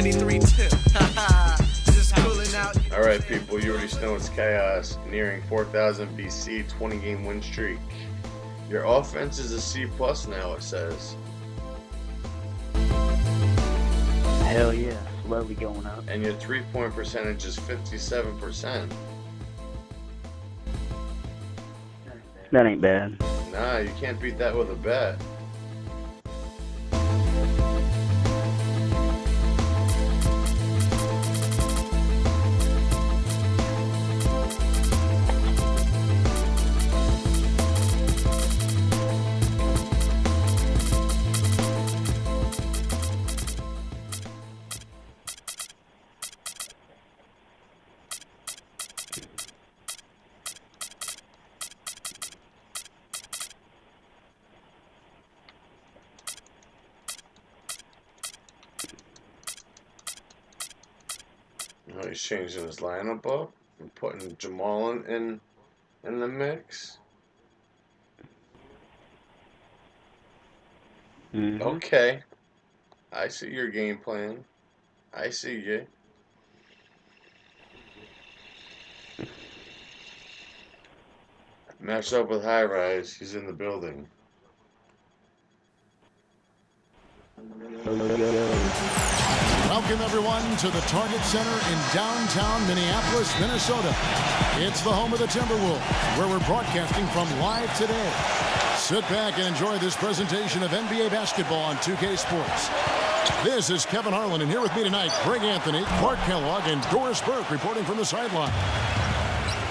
93 tip. Just cooling out. All right, people, you already know it's chaos. Nearing 4,000 BC, 20-game win streak. Your offense is a C+ now, it says. Hell yeah, slowly going up. And your three-point percentage is 57%. That ain't bad. Nah, you can't beat that with a bet. Oh, he's changing his lineup up and putting Jamal in the mix. Mm-hmm. Okay. I see your game plan. I see you. Matched up with High Rise. He's in the building. Welcome, everyone, to the Target Center in downtown Minneapolis, Minnesota. It's the home of the Timberwolves, where we're broadcasting from live today. Sit back and enjoy this presentation of NBA basketball on 2K Sports. This is Kevin Harlan, and here with me tonight, Greg Anthony, Clark Kellogg, and Doris Burke reporting from the sideline.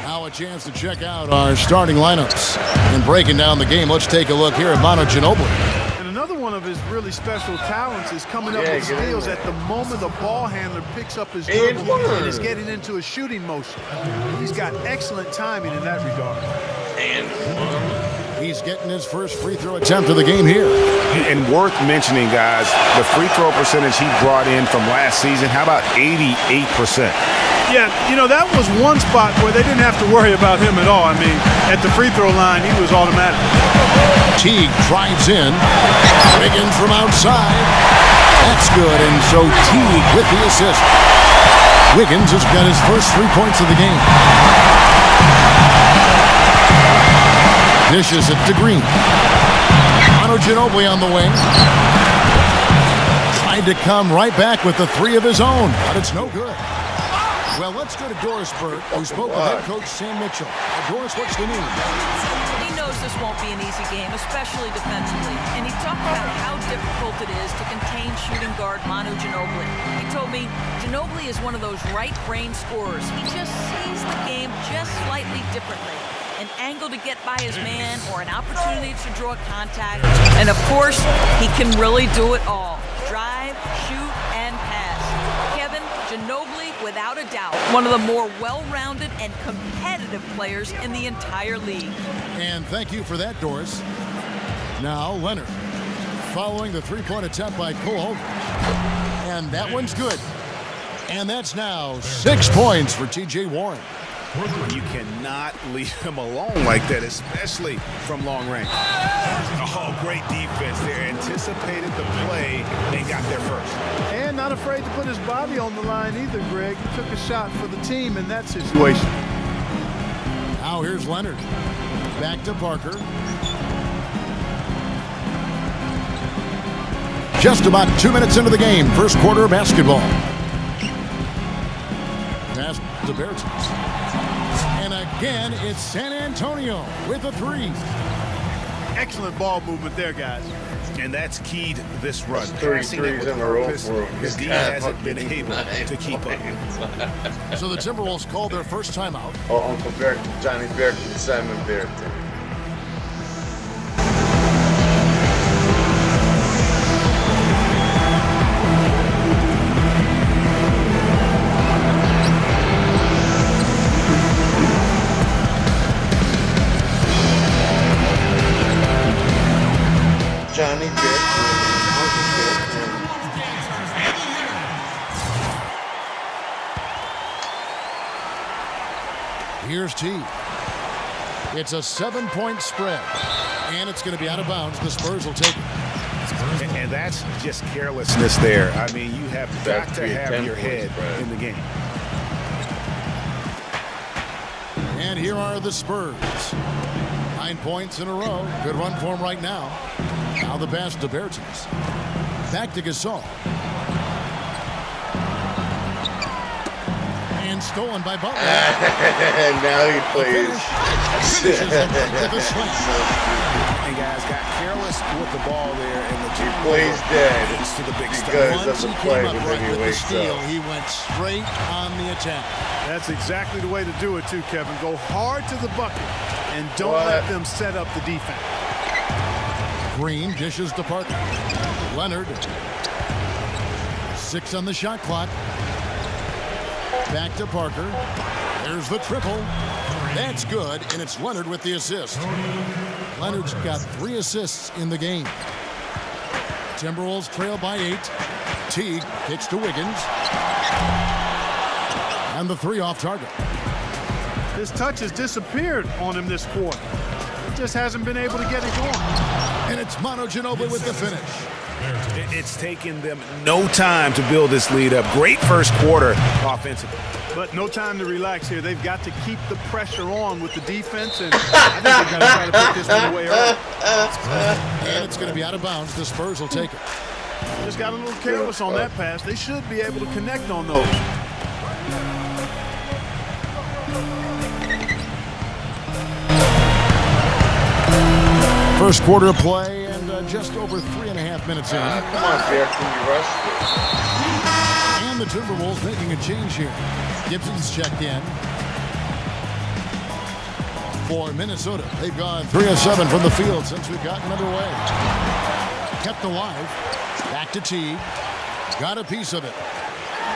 Now a chance to check out our starting lineups. And breaking down the game, let's take a look here at Manu Ginobili. Another one of his really special talents is coming up with steals at the moment the ball handler picks up his dribble and is getting into a shooting motion. He's got excellent timing in that regard. He's getting his first free throw attempt of the game here. And worth mentioning, guys, the free throw percentage he brought in from last season, how about 88%? Yeah, you know, that was one spot where they didn't have to worry about him at all. I mean, at the free throw line, he was automatic. Teague drives in. Wiggins from outside. That's good, and so Teague with the assist. Wiggins has got his first 3 points of the game. Dishes it to Green. Manu Ginobili on the wing. Tried to come right back with the three of his own, but it's no good. Well, let's go to Doris Burke, who spoke with head coach Sam Mitchell. Doris, what's the news? He knows this won't be an easy game, especially defensively. And he talked about how difficult it is to contain shooting guard Manu Ginobili. He told me Ginobili is one of those right brain scorers. He just sees the game just slightly differently. An angle to get by his man or an opportunity to draw contact. And of course, he can really do it all. Drive, shoot, and pass. Kevin, Ginobili, without a doubt, one of the more well-rounded and competitive players in the entire league. And thank you for that, Doris. Now, Leonard, following the three-point attempt by Cole. And that one's good. And that's now 6 points for T.J. Warren. You cannot leave him alone like that, especially from long range. Oh, great defense there. Anticipated the play and got there first. And not afraid to put his body on the line either, Greg. He took a shot for the team in that situation. Now here's Leonard. Back to Parker. Just about 2 minutes into the game. First quarter of basketball. Pass to BERTANS. And again, it's San Antonio with a three. Excellent ball movement there, guys. And that's keyed this run. 33s in a row for him. His D hasn't been able to keep up. So the Timberwolves called their first timeout. Oh, Uncle Berton, Johnny Berton, Simon Berton. Johnny Berton. Here's T. It's a 7-point spread, and it's going to be out of bounds. The Spurs will take it. And that's just carelessness there. I mean, you have got to have your head in the game. And here are the Spurs. 9 points in a row. Good run for them right now. Now the pass to BERTANS. Back to Gasol. And stolen by Butler. And now he plays. Finishes the break with a slam. And guys got careless with the ball there, and he plays dead to the big because of the play, but right then he with wakes the steal, up. he went straight on the attack. That's exactly the way to do it, too, Kevin. Go hard to the bucket and don't let them set up the defense. Green dishes to Parker. Leonard. 6 on the shot clock. Back to Parker. There's the triple. That's good, and it's Leonard with the assist. Leonard's got 3 assists in the game. Timberwolves trail by 8. Teague kicks to Wiggins. And the 3 off target. His touch has disappeared on him this quarter. He just hasn't been able to get it going. And it's Manu Ginobili with the finish. It's taken them no time to build this lead up. Great first quarter offensively. But no time to relax here. They've got to keep the pressure on with the defense, and I think they've got to try to put this one away early. And it's going to be out of bounds. The Spurs will take it. Just got a little careless on that pass. They should be able to connect on those. First quarter of play, and just over 3.5 minutes in. Come on, Derek, can you rush? And the Timberwolves making a change here. Gibson's checked in. For Minnesota, they've gone 3 of 7 from the field since we've gotten underway. Kept alive. Back to Teague. Got a piece of it.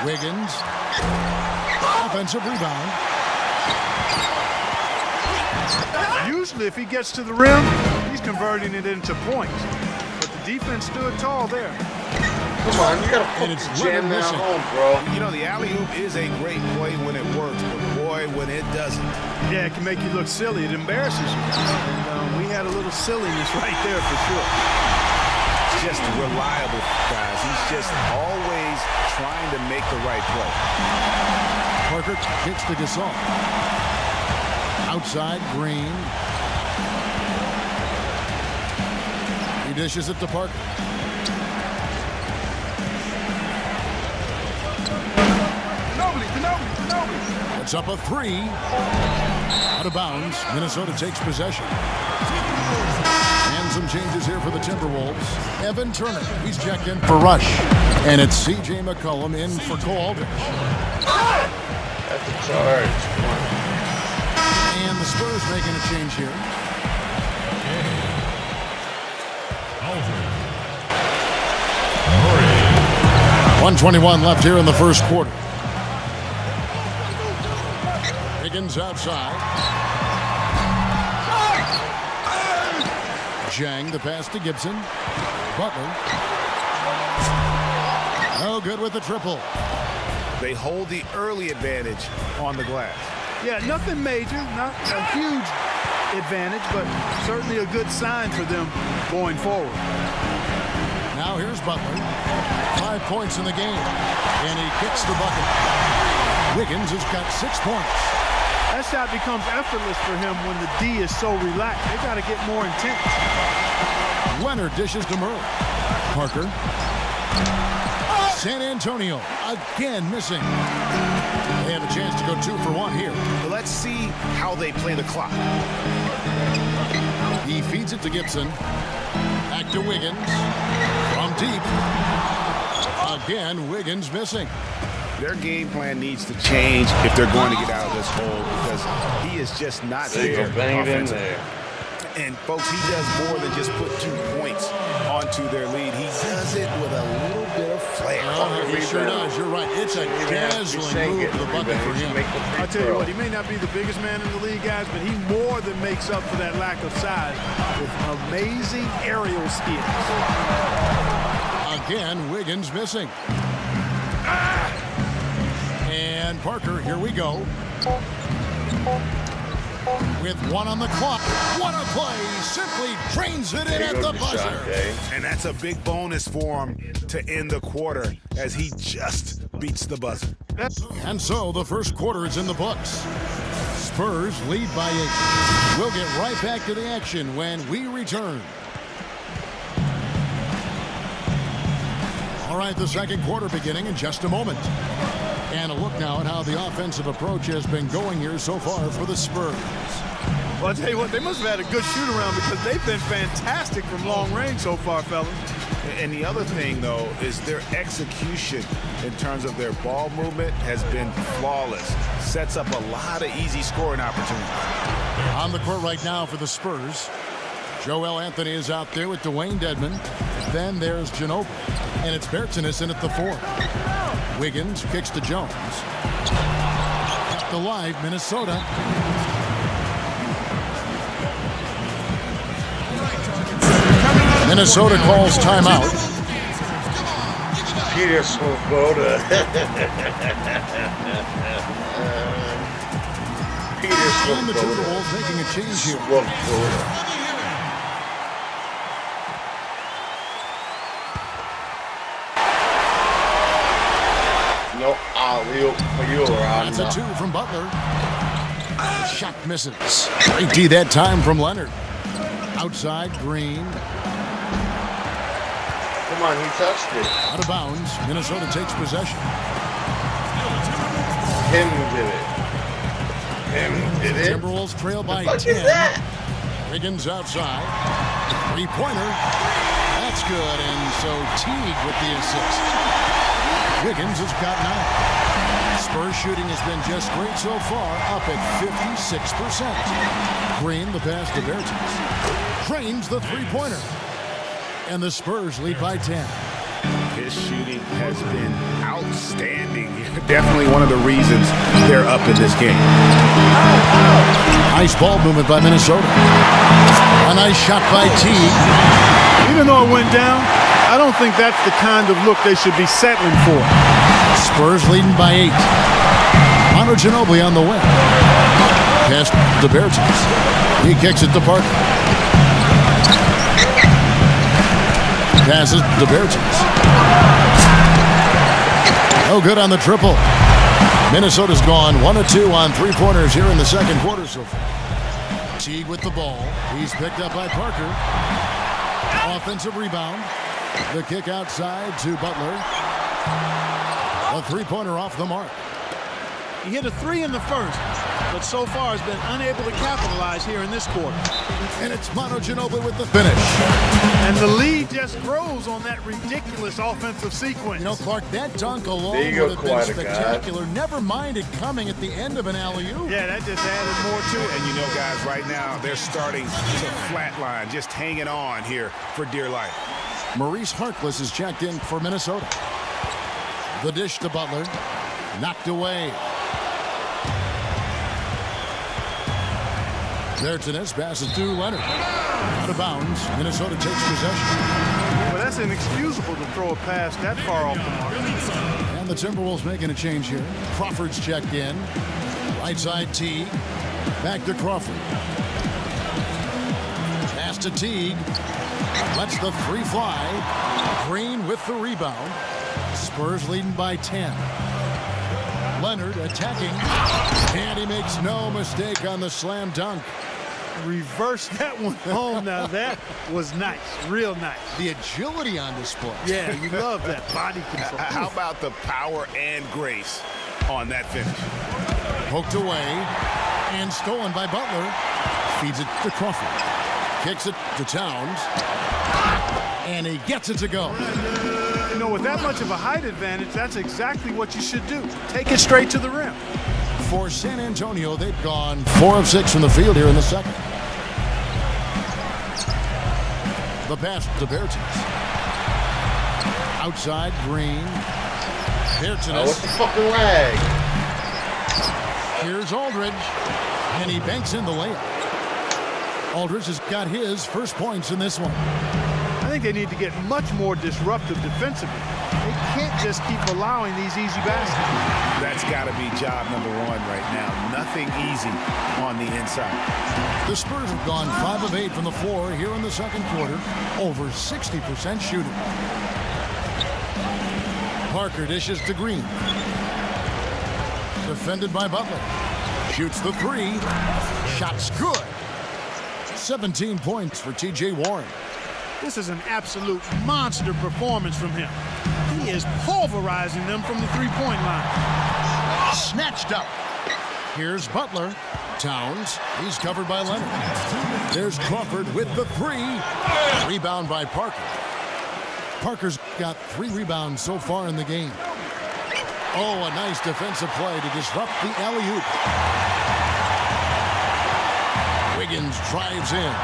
Wiggins. Offensive rebound. Usually, if he gets to the rim, he's converting it into points. But the defense stood tall there. Come on, you gotta put the jam down home, bro. You know, the alley-oop is a great play when it works, but boy, when it doesn't. Yeah, it can make you look silly. It embarrasses you. And we had a little silliness right there for sure. Just reliable, guys. He's just always trying to make the right play. Parker kicks to Gasol. Outside, Green. He dishes it to Parker. It's up a 3. Out of bounds. Minnesota takes possession. And some changes here for the Timberwolves. Evan Turner, he's checked in for Rush. And it's C.J. McCollum in for Cole Aldrich. That's a charge. Come on. And the Spurs making a change here. 1:21 left here in the first quarter. Wiggins outside. Zhang, the pass to Gibson. Butler. No good with the triple. They hold the early advantage on the glass. Yeah, nothing major, not a huge advantage, but certainly a good sign for them going forward. Now here's Butler. 5 points in the game, and he kicks the bucket. Wiggins has got 6 points. That shot becomes effortless for him when the D is so relaxed. They got to get more intense. Leonard dishes to Murray. Parker. San Antonio again missing. They have a chance to go 2 for 1 here. But let's see how they play the clock. He feeds it to Gibson. Back to Wiggins. From deep. Again, Wiggins missing. Their game plan needs to change if they're going to get out of this hole, because he is just not there. Bang it in there. And folks, he does more than just put 2 points onto their lead. He does it with a little bit of flair. He sure does. You're right. It's a dazzling move to the bucket for him. I'll tell you what, he may not be the biggest man in the league, guys, but he more than makes up for that lack of size with amazing aerial skills. Again, Wiggins missing. And Parker, here we go. With 1 on the clock. What a play. Simply drains it in at the buzzer. And that's a big bonus for him to end the quarter as he just beats the buzzer. And so the first quarter is in the books. Spurs lead by 8. We'll get right back to the action when we return. All right, the second quarter beginning in just a moment. And a look now at how the offensive approach has been going here so far for the Spurs. Well, I'll tell you what, they must have had a good shoot-around because they've been fantastic from long range so far, fellas. And the other thing, though, is their execution in terms of their ball movement has been flawless. Sets up a lot of easy scoring opportunities. On the court right now for the Spurs, Joel Anthony is out there with Dwayne Dedmon. Then there's Ginobili, and it's BERTANS in at the 4. Wiggins kicks to Jones. Kept alive, Minnesota. Minnesota calls timeout. Peter Swoboda. Peter And the Swoboda. Timberwolves making a change here. Swoboda. No, you around. That's a 2 from Butler. Shot misses. Great D that time from Leonard. Outside, Green. Come on, he touched it. Out of bounds. Minnesota takes possession. Him did it. Him did it. Timberwolves trail by What 10. is that? Wiggins outside. 3-pointer. That's good. And so Teague with the assist. Wiggins has got 9. Spurs shooting has been just great so far, up at 56%. Green, the pass to BERTANS. Drains the 3-pointer. And the Spurs lead by 10. His shooting has been outstanding. Definitely one of the reasons they're up in this game. Nice ball movement by Minnesota. A nice shot by Teague. Even though it went down, I don't think that's the kind of look they should be settling for. Spurs leading by 8. Ginobili on the wing. Pass to BERTANS. He kicks it to Parker. Passes to BERTANS. No good on the triple. Minnesota's gone 1 of 2 on 3-pointers here in the second quarter so far. Teague with the ball. He's picked up by Parker. Offensive rebound. The kick outside to Butler. A 3-pointer off the mark. He hit a 3 in the first, but so far has been unable to capitalize here in this quarter. And it's Ginobili with the finish. And the lead just grows on that ridiculous offensive sequence. You know, Clark, that dunk alone There you go, would have been Quite a spectacular. Never mind it coming at the end of an alley-oop. Yeah, that just added more to it. And you know, guys, right now they're starting to flatline, just hanging on here for dear life. Maurice Harkless is checked in for Minnesota. The dish to Butler. Knocked away. BERTANS passes to Leonard. Out of bounds. Minnesota takes possession. Well, that's inexcusable to throw a pass that far off the mark. And the Timberwolves making a change here. Crawford's checked in. Right side Teague. Back to Crawford. Pass to Teague. Lets the 3 fly. Green with the rebound. Spurs leading by 10. Leonard attacking. And he makes no mistake on the slam dunk. Reverse that one home. Now that was nice, real nice. The agility on display. Yeah, you love that body control. How about the power and grace on that finish? Poked away and stolen by Butler. Feeds it to Crawford. Kicks it to Towns. And he gets it to go. You know, with that much of a height advantage, that's exactly what you should do. Take it straight to the rim. For San Antonio, they've gone 4 of 6 from the field here in the second. The pass to BERTANS. Outside, Green. BERTANS. Oh, what's the fucking lag? Here's Aldridge. And he banks in the layup. Aldridge has got his first points in this one. I think they need to get much more disruptive defensively. They can't just keep allowing these easy baskets. That's got to be job number one right now. Nothing easy on the inside. The Spurs have gone 5 of 8 from the floor here in the second quarter, over 60% shooting. Parker dishes to Green. Defended by Butler. Shoots the 3. Shot's good. 17 points for T.J. Warren. This is an absolute monster performance from him. He is pulverizing them from the three-point line. Snatched up. Here's Butler. Towns. He's covered by Leonard. There's Crawford with the 3. Rebound by Parker. Parker's got 3 rebounds so far in the game. Oh, a nice defensive play to disrupt the alley-oop. Wiggins drives in.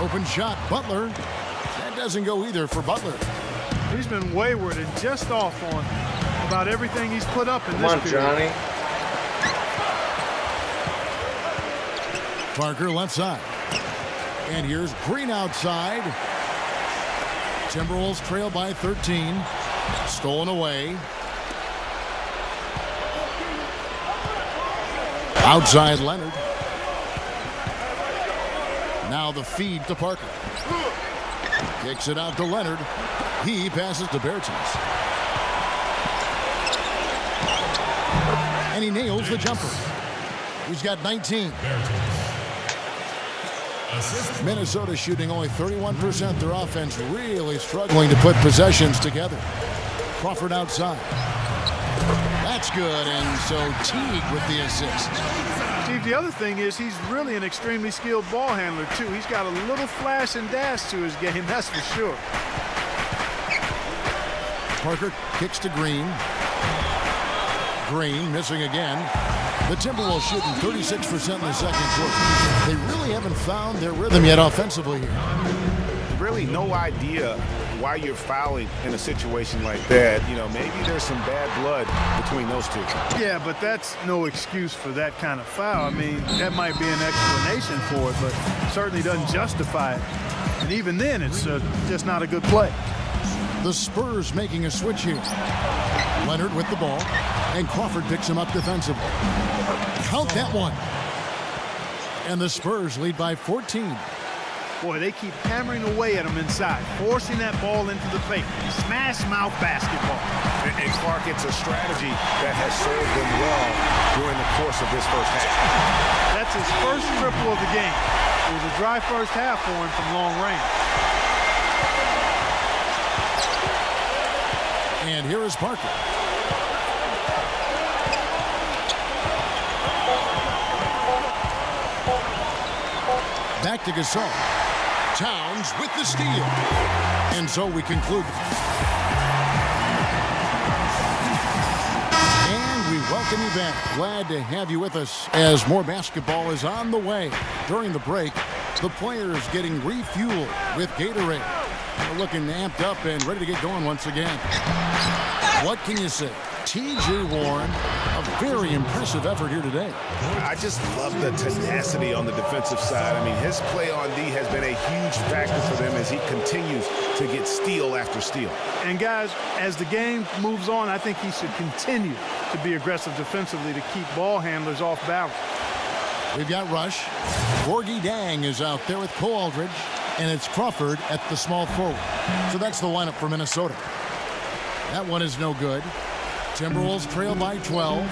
Open shot, Butler. That doesn't go either for Butler. He's been wayward and just off on about everything he's put up in this period. Come on, Johnny. Parker left side. And here's Green outside. Timberwolves trail by 13. Stolen away. Outside Leonard. Now the feed to Parker. Kicks it out to Leonard. He passes to BERTANS. And he nails the jumper. He's got 19. Minnesota shooting only 31%. Their offense really struggling to put possessions together. Crawford outside. That's good, and so Teague with the assist. Steve, the other thing is he's really an extremely skilled ball handler, too. He's got a little flash and dash to his game, that's for sure. Parker kicks to Green. Green missing again. The Timberwolves shooting 36% in the second quarter. They really haven't found their rhythm yet offensively here. Really no idea why you're fouling in a situation like that. You know, maybe there's some bad blood between those two. Yeah, but that's no excuse for that kind of foul. I mean, that might be an explanation for it, but certainly doesn't justify it. And even then, it's just not a good play. The Spurs making a switch here. Leonard with the ball, and Crawford picks him up defensively. Count that one. And the Spurs lead by 14. Boy, they keep hammering away at him inside, forcing that ball into the paint. Smash mouth basketball. And Clark, it's a strategy that has served them well during the course of this first half. That's his first triple of the game. It was a dry first half for him from long range. And here is Parker. Back to Gasol. Towns with the steal. And so we conclude. And we welcome you back. Glad to have you with us as more basketball is on the way. During the break, the players getting refueled with Gatorade. They're looking amped up and ready to get going once again. What can you say? T.J. Warren, a very impressive effort here today. I just love the tenacity on the defensive side. I mean, his play on D has been a huge factor for them as he continues to get steal after steal. And guys, as the game moves on, I think he should continue to be aggressive defensively to keep ball handlers off balance. We've got Rush. Gorgie Dang is out there with Cole Aldridge. And it's Crawford at the small forward. So that's the lineup for Minnesota. That one is no good. Timberwolves trail by 12.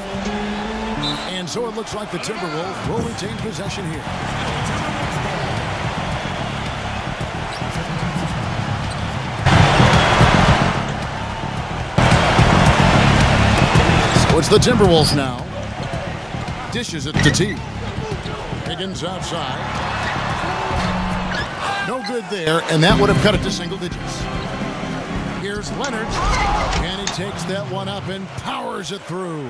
And so it looks like the Timberwolves will retain possession here. So it's the Timberwolves now. Dishes it to T. Higgins outside. No good there, and that would have cut it to single digits. Here's Leonard, and he takes that one up and powers it through.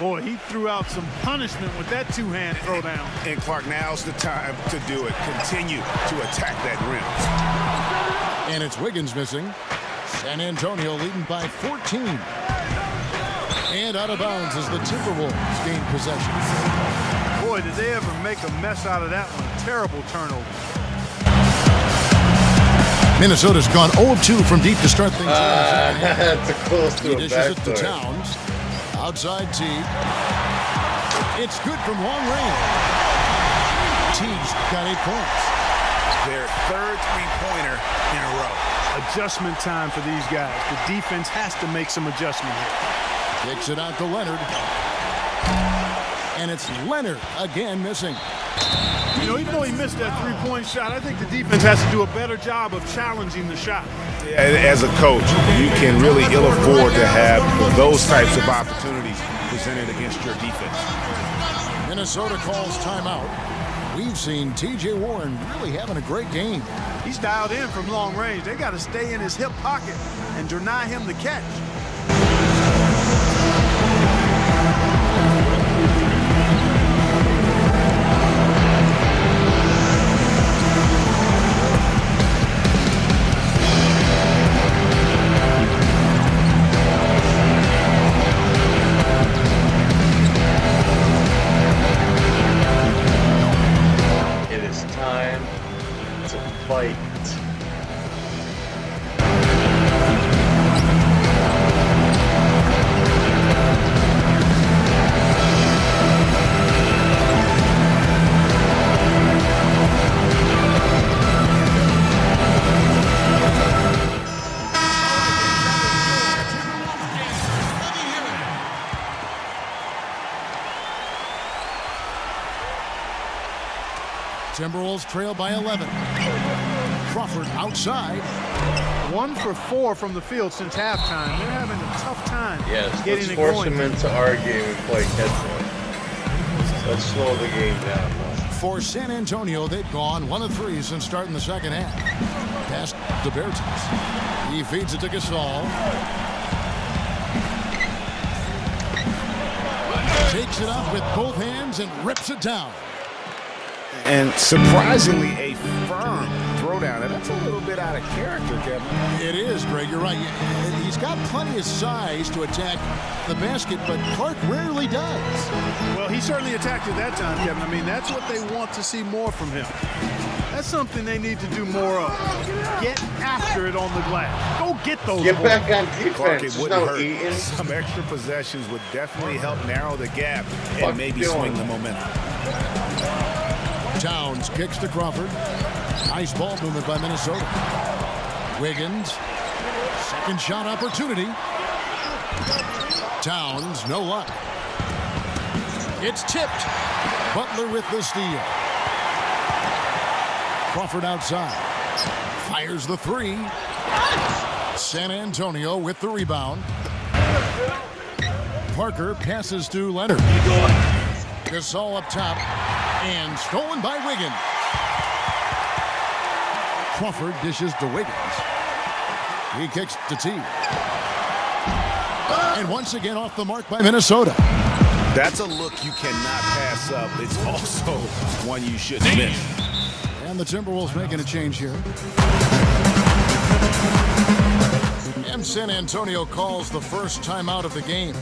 Boy, he threw out some punishment with that two-hand throwdown. And Clark, now's the time to do it. Continue to attack that rim. And it's Wiggins missing. San Antonio leading by 14. And out of bounds as the Timberwolves gain possession. Boy, did they ever make a mess out of that one. Terrible turnover. Minnesota's gone 0-2 from deep to start things. That's close to he a dishes it to backdoor. Towns. Outside Teague. It's good from long range. Teague's got 8 points. Their third three-pointer in a row. Adjustment time for these guys. The defense has to make some adjustment here. Kicks it out to Leonard. And it's Leonard again missing. You know, even though he missed that three-point shot, I think the defense has to do a better job of challenging the shot. As a coach, you can really ill afford to have those types of opportunities presented against your defense. Minnesota calls timeout. We've seen T.J. Warren really having a great game. He's dialed in from long range. They got to stay in his hip pocket and deny him the catch. Fight. Timberwolves trail by 11. Crawford outside. 1 for 4 from the field since halftime. They're having a tough time getting it force going. them into our game and play catch-up. Let's slow the game down. For San Antonio, they've gone 1 of 3 since starting the second half. Pass to BERTANS. He feeds it to Gasol. Takes it up with both hands and rips it down. And surprisingly, a firm throwdown. And that's a little bit out of character, Kevin. It is, Greg. You're right. He's got plenty of size to attack the basket, but Clark rarely does. Well, he certainly attacked it that time, Kevin. I mean, that's what they want to see more from him. That's something they need to do more of. Get after it on the glass. Go get those Get balls. back on defense. Clark, it wouldn't no hurt. eating. Some extra possessions would definitely help narrow the gap and maybe swing the momentum. Towns kicks to Crawford. Nice ball movement by Minnesota. Wiggins. Second shot opportunity. Towns, no luck. It's tipped. Butler with the steal. Crawford outside. Fires the 3. San Antonio with the rebound. Parker passes to Leonard. Gasol up top. And stolen by Wiggins. Crawford dishes to Wiggins. He kicks to T. And once again off the mark by Minnesota. That's a look you cannot pass up. It's also one you shouldn't miss. And the Timberwolves making a change here. And San Antonio calls the first timeout of the game.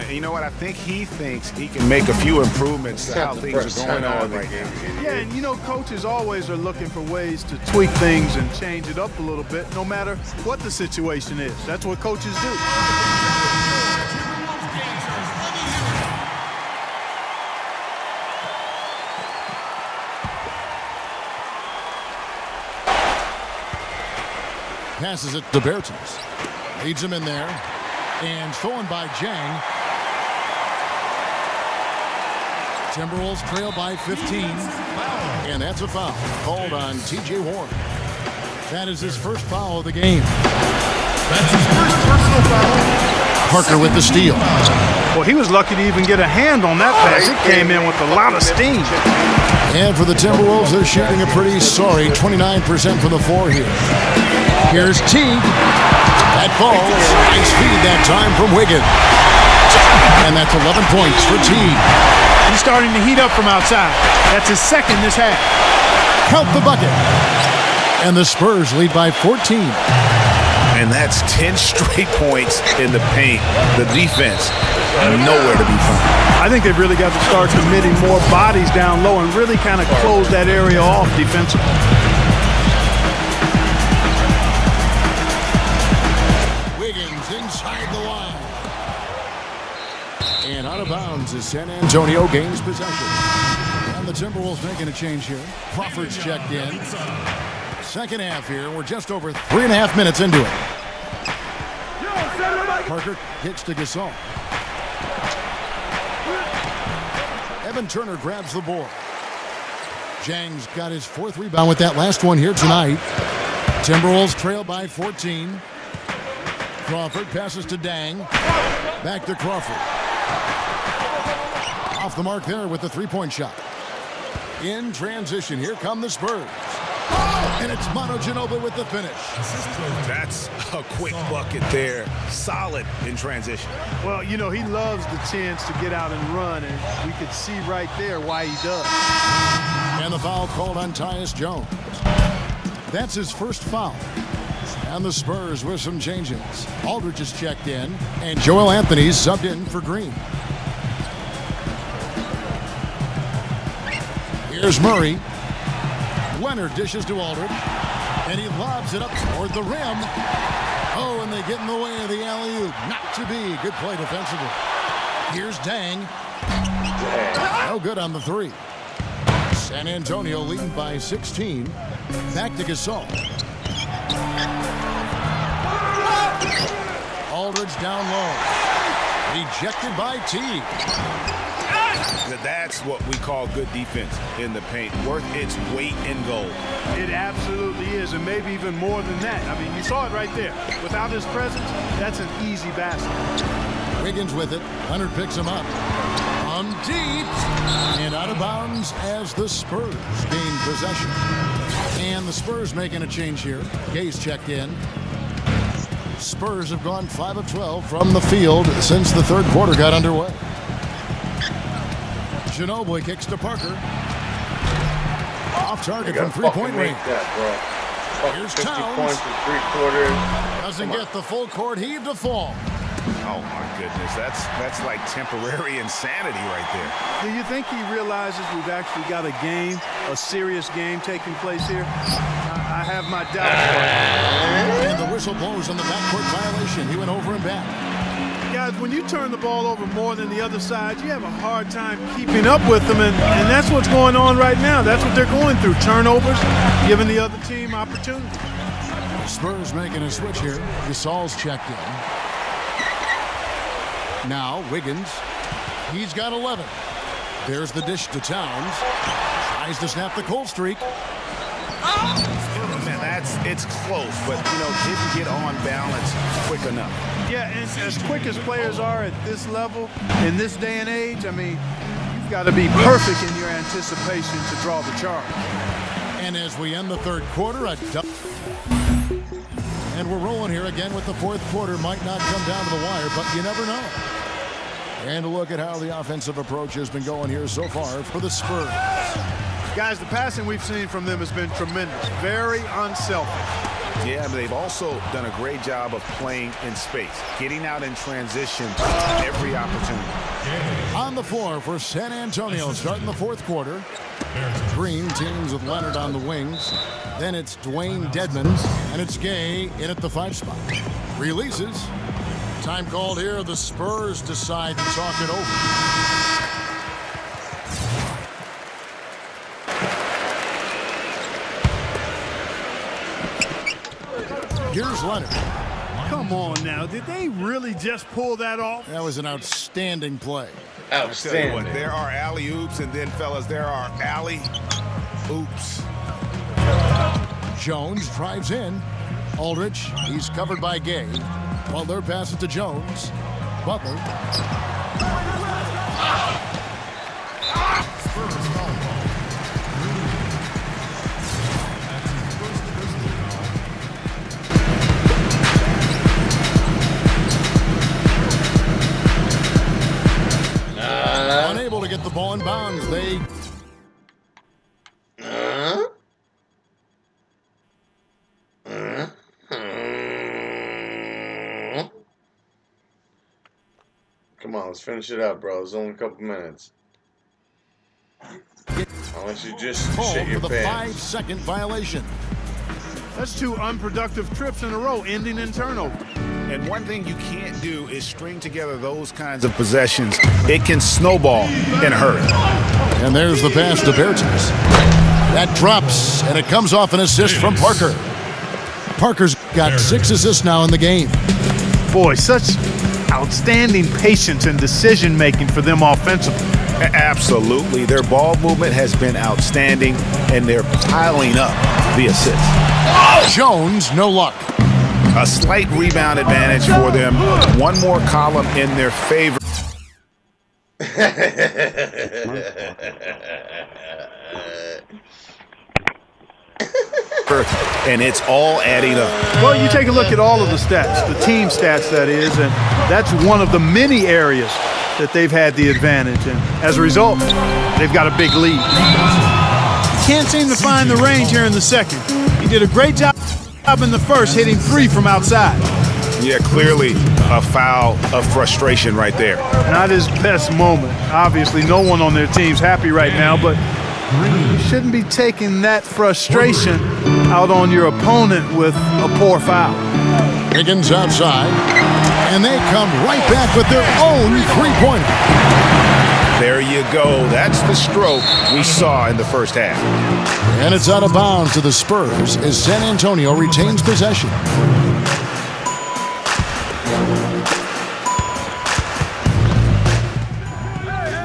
You know what? I think he thinks he can make a few improvements to how things are going on right now. Yeah, and you know, coaches always are looking for ways to tweak things and change it up a little bit, no matter what the situation is. That's what coaches do. Passes it to BERTANS. Leads him in there. And stolen by Jang. Timberwolves trail by 15. And that's a foul called on T.J. Warren. That is his first foul of the game. That's his first personal foul. Parker with the steal. Well, he was lucky to even get a hand on that pass. It came in with a lot of steam. And for the Timberwolves, they're shooting a pretty sorry 29% from the floor here. Here's Teague. That falls. Nice feed that time from Wiggins. And that's 11 points for Teague. He's starting to heat up from outside. That's his second this half. Count the bucket. And the Spurs lead by 14. And that's 10 straight points in the paint. The defense, nowhere to be found. I think they've really got to start committing more bodies down low and really kind of close that area off defensively. And out of bounds as San Antonio gains possession. And the Timberwolves making a change here. Crawford's checked in. Second half here. We're just over 3.5 minutes into it. Parker kicks to Gasol. Evan Turner grabs the board. Jang's got his 4th rebound with that last one here tonight. Timberwolves trail by 14. Crawford passes to Dang. Back to Crawford. Off the mark there with the 3-point shot. In transition, here come the Spurs. And it's Manu Ginobili with the finish. That's a quick bucket there. Solid in transition. Well, you know, he loves the chance to get out and run, and we could see right there why he does. And the foul called on Tyus Jones. That's his first foul. And the Spurs with some changes. Aldridge is checked in, and Joel Anthony's subbed in for Green. Here's Murray. Leonard dishes to Aldridge, and he lobs it up toward the rim. Oh, and they get in the way of the alley-oop. Not to be. Good play defensively. Here's Dang. No good on the 3. San Antonio leading by 16. Back to Gasol. Aldridge down low. Ejected by T. That's what we call good defense in the paint. Worth its weight in gold. It absolutely is, and maybe even more than that. I mean, you saw it right there. Without his presence, that's an easy basket. Wiggins with it. Leonard picks him up. On deep. And out of bounds as the Spurs gain possession. And the Spurs making a change here. Gay's checked in. Spurs have gone 5 of 12 from the field since the 3rd quarter got underway. Ginobili kicks to Parker. Off target from 3-point range. Here's 50 Towns. points in 3 quarters. Doesn't get the full court heave to fall. Oh my goodness, that's like temporary insanity right there. Do you think he realizes we've actually got a game, a serious game taking place here? I have my doubts. And the whistle blows on the backcourt violation. He went over and back. Guys, when you turn the ball over more than the other side, you have a hard time keeping up with them, and that's what's going on right now. That's what they're going through, turnovers, giving the other team opportunity. Spurs making a switch here. Gasol's checked in. Now, Wiggins. He's got 11. There's the dish to Towns. Tries to snap the cold streak. Man, it's close, but, you know, didn't get on balance quick enough. Yeah, and as quick as players are at this level, in this day and age, I mean, you've got to be perfect in your anticipation to draw the charge. And as we end the 3rd quarter, and we're rolling here again with the 4th quarter. Might not come down to the wire, but you never know. And look at how the offensive approach has been going here so far for the Spurs. Guys, the passing we've seen from them has been tremendous. Very unselfish. Yeah, but they've also done a great job of playing in space, getting out in transition every opportunity. On the floor for San Antonio, starting the 4th quarter. Green teams with Leonard on the wings. Then it's Dwayne Dedmon, and it's Gay in at the 5 spot. Releases. Time called here. The Spurs decide to talk it over. Here's Leonard. Come on now. Did they really just pull that off? That was an outstanding play. Outstanding. What, there are alley-oops, and then, fellas, there are alley-oops. Jones drives in. Aldridge, he's covered by Gay. Butler passes to Jones. Butler. Unable to get the ball in bounds. They Come on, let's finish it up, bro. It's only a couple minutes. Unless you just shit your for the pants. 5-second violation. That's 2 unproductive trips in a row, ending in turnover. And one thing you can't do is string together those kinds of possessions. It can snowball in a hurry. And there's the pass to BERTANS. That drops, and it comes off an assist from Parker. Parker's got 6 assists now in the game. Boy, such outstanding patience and decision-making for them offensively. Absolutely. Their ball movement has been outstanding, and they're piling up the assists. Jones, no luck. A slight rebound advantage for them. One more column in their favor. And it's all adding up. Well, you take a look at all of the stats, the team stats, that is, and that's one of the many areas that they've had the advantage. And as a result, they've got a big lead. Can't seem to find the range here in the second. He did a great job in the first, hitting 3 from outside. Yeah, clearly a foul of frustration right there. Not his best moment. Obviously, no one on their team's happy right now, but you shouldn't be taking that frustration out on your opponent with a poor foul. Higgins outside, and they come right back with their own three-pointer. There you go. That's the stroke we saw in the first half. And it's out of bounds to the Spurs as San Antonio retains possession.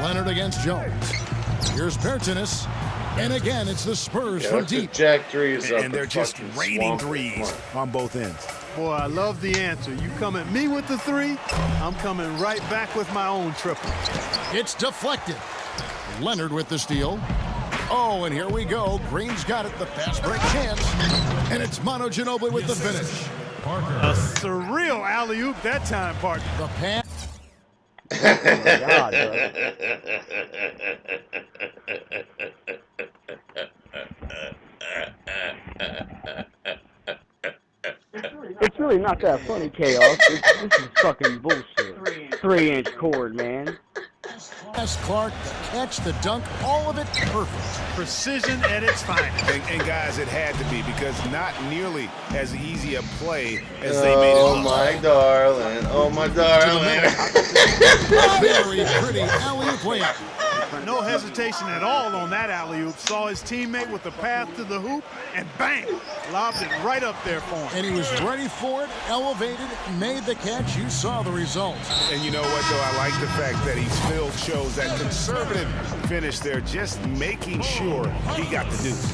Leonard against Jones. Here's BERTANS. And again, it's the Spurs from deep. Jack threes up And they're just raining threes on both ends. Boy, I love the answer. You come at me with the 3, I'm coming right back with my own triple. It's deflected. Leonard with the steal. Oh, and here we go. Green's got it. The fast break chance. And it's Manu Ginobili with the finish. A surreal alley-oop that time, partner. The pass. Oh my God, it's really not that funny, Chaos. This is fucking bullshit. 3-inch cord, man. Pass Clark, the catch, the dunk, all of it perfect. Precision at its finest. And guys, it had to be, because not nearly as easy a play as they made it Oh look. my darling, oh my darling. Very pretty alley-oop layup. No hesitation at all on that alley-oop. Saw his teammate with the path to the hoop, and bang, lobbed it right up there for him. And he was ready for it, elevated, made the catch. You saw the result. And you know what, though? I like the fact that he still shows that conservative finish there, just making sure he got the deuce.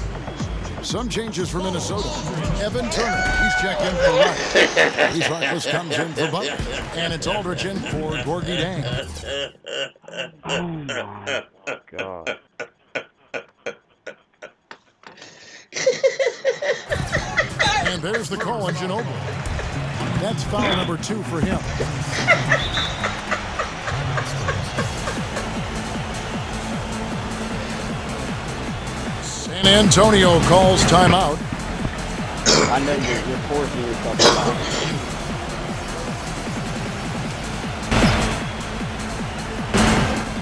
Some changes for Minnesota. Evan Turner, he's checked in for Rush. He's Harkless comes in for Butler. And it's Aldridge in for Gorgie Dang. Oh my God. And there's the call on Ginobili. That's foul number 2 for him. San Antonio calls timeout. I know you're forcing yourself to lie.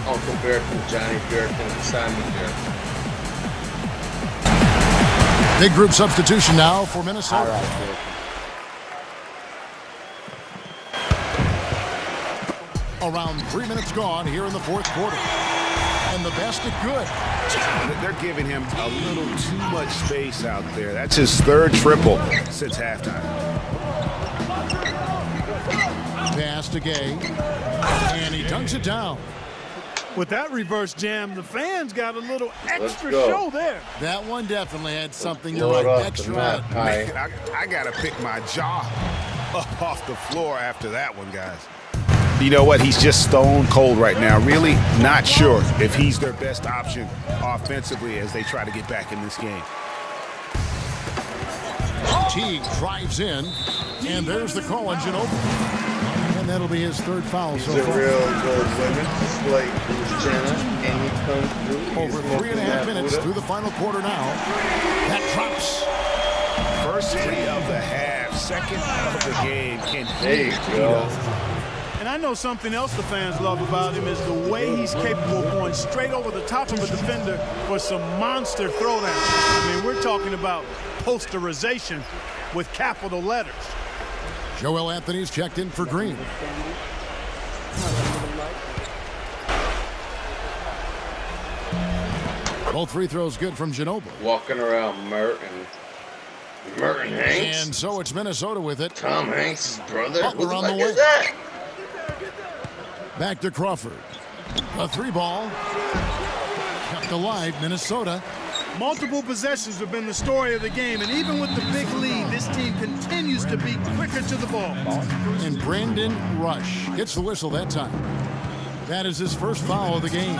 Uncle Bearton, Johnny Bearton, Simon Bearton. Big group substitution now for Minnesota. All right, Around 3 minutes gone here in the fourth quarter. And the basket good. They're giving him a little too much space out there. That's his 3rd triple since halftime. Pass to Gay. And he dunks it down. With that reverse jam, the fans got a little extra go. show there. That one definitely had something Blow it you're right, off the extra. mat high. Man, I got to pick my jaw up off the floor after that one, guys. You know what? He's just stone cold right now. Really not sure if he's their best option offensively as they try to get back in this game. Teague drives in, and there's the call on Ginobili. And that'll be his 3rd foul He's so a far. real good women. It's like Luciana, and he comes through. Over 3.5 minutes through the final quarter now. That drops. First 3 of the half, 2nd of the game. There you go. And I know something else the fans love about him is the way he's capable of going straight over the top of a defender for some monster throwdowns. I mean, we're talking about posterization with capital letters. Joel Anthony's checked in for Green. Both free throws good from Ginobili. Walking around Merton Hanks. And so it's Minnesota with it. Tom Hanks' brother. Butler Who the on the fuck way. is that? Back to Crawford. A 3-ball. Kept alive, Minnesota. Multiple possessions have been the story of the game, and even with the big lead, this team continues to be quicker to the ball. And Brandon Rush gets the whistle that time. That is his first foul of the game.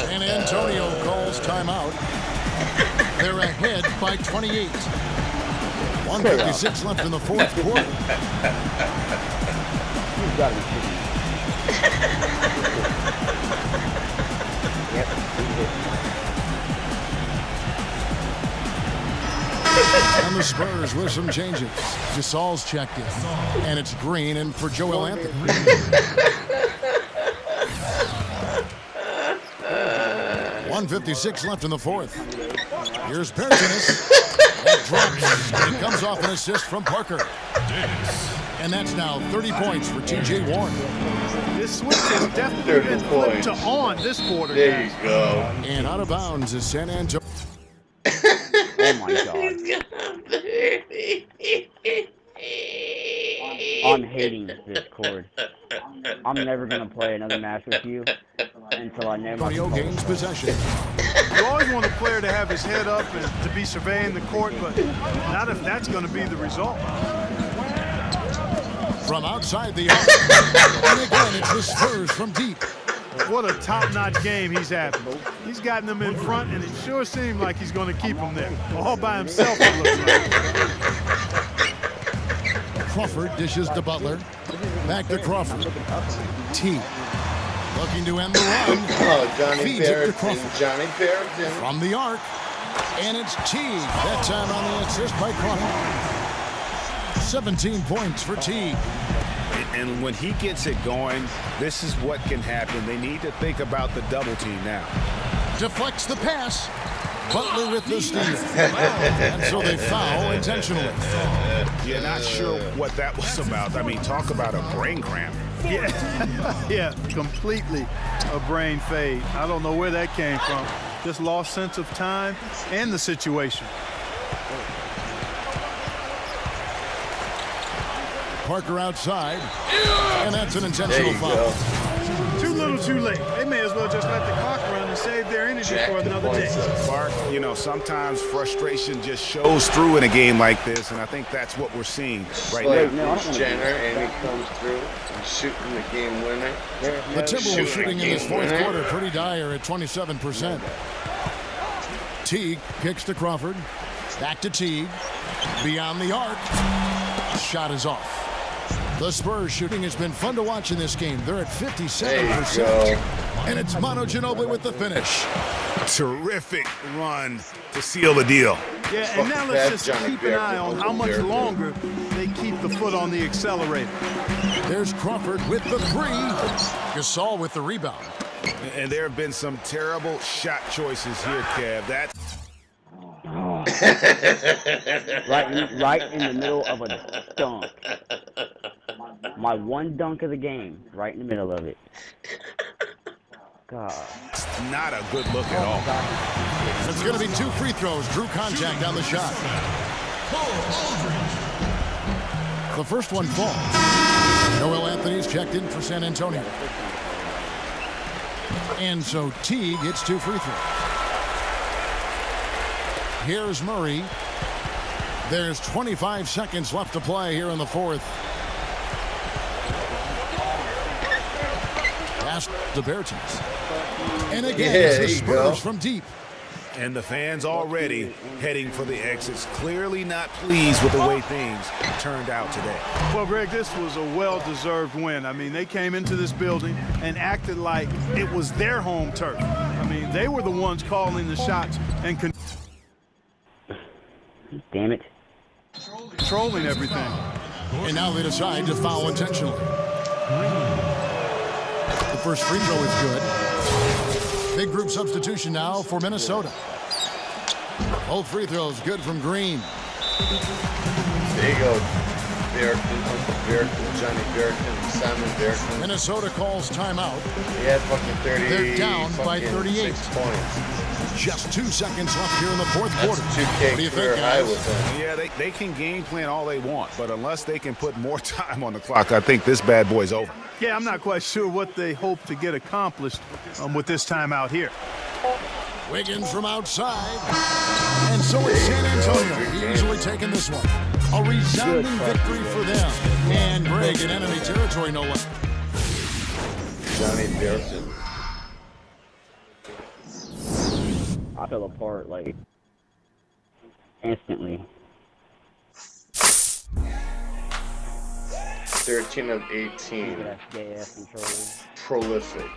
San Antonio calls timeout. They're ahead by 28. 1:56 left in the fourth quarter. You've got to be kidding me. Yep. And the Spurs with some changes. Gasol's checked in. And it's Green in for Joel Anthony. 1:56 left in the fourth. Here's BERTANS. That drops. It comes off an assist from Parker. And that's now 30 points for T.J. Warren. This switch has definitely been flipped to on this quarter. There you go. And out of bounds is San Antonio. Oh my God. I'm hating this cord. I'm never gonna play another match with you until I know my Antonio gains possession. You always want a player to have his head up and to be surveying the court, but not if that's going to be the result. From outside the arc. And again, it's the Spurs from deep. What a top-notch game he's having. He's gotten them in front, and it sure seemed like he's going to keep them there. All by himself, it looks like. Crawford dishes to Butler. Back to Crawford. T. Looking to end the run. Oh, Johnny Feeds it to Barrington. Crawford. Johnny Barrington. From the arc. And it's Teague. That time on the assist by Crawford. 17 points for Teague. And when he gets it going, this is what can happen. They need to think about the double team now. Deflects the pass. Butler with the steal. And so they foul intentionally. You're not sure what that was about. I mean, talk about a brain cramp. Yeah, yeah, completely a brain fade. I don't know where that came from. Just lost sense of time and the situation. Parker outside. And that's an intentional foul. Too little, too late. They may as well just let the clock run and save their energy for another day. Mark, you know, sometimes frustration just shows through in a game like this, and I think that's what we're seeing right now. Jenner, and he comes through and shooting the game winner. The Timberwolves shooting in this fourth quarter pretty dire at 27%. Teague kicks to Crawford. Back to Teague. Beyond the arc. Shot is off. The Spurs shooting has been fun to watch in this game. They're at 57%. And it's Manu Ginobili with the finish. Terrific run to seal the deal. Yeah, and now let's just keep an eye on how much longer they keep the foot on the accelerator. There's Crawford with the three. Gasol with the rebound. And there have been some terrible shot choices here, Kev. That's right in the middle of a dunk. My one dunk of the game, right in the middle of it. God. not a good look at all. It's going to be 2 free throws. Drew contact on the shot. The first one falls. Joel Anthony's checked in for San Antonio. And so Teague gets 2 free throws. Here's Murray. There's 25 seconds left to play here in the fourth. Pass to BERTANS. And again, it's the Spurs from deep. And the fans already heading for the exits, clearly not pleased with the way things turned out today. Well, Greg, this was a well-deserved win. I mean, they came into this building and acted like it was their home turf. I mean, they were the ones calling the shots and damn it. Trolling everything. And now they decide to foul intentionally. The first free throw is good. Big group substitution now for Minnesota. Both free throws good from Green. There you go. Johnny Bertans, Simon Bertans. Minnesota calls timeout. He had fucking 30. They're down by 38. 6 points. Just 2 seconds left here in the fourth quarter. That's a What do 2K you career think, high guys? with them. Yeah, they can game plan all they want, but unless they can put more time on the clock, I think this bad boy's over. Yeah, I'm not quite sure what they hope to get accomplished with this time out here. Wiggins from outside. And so it's San Antonio easily taking this one. A resounding victory for them. And Greg in enemy territory, no less. Johnny Bertans. I fell apart, like, instantly. 13 of 18. Look at that gay-ass controller. Prolific.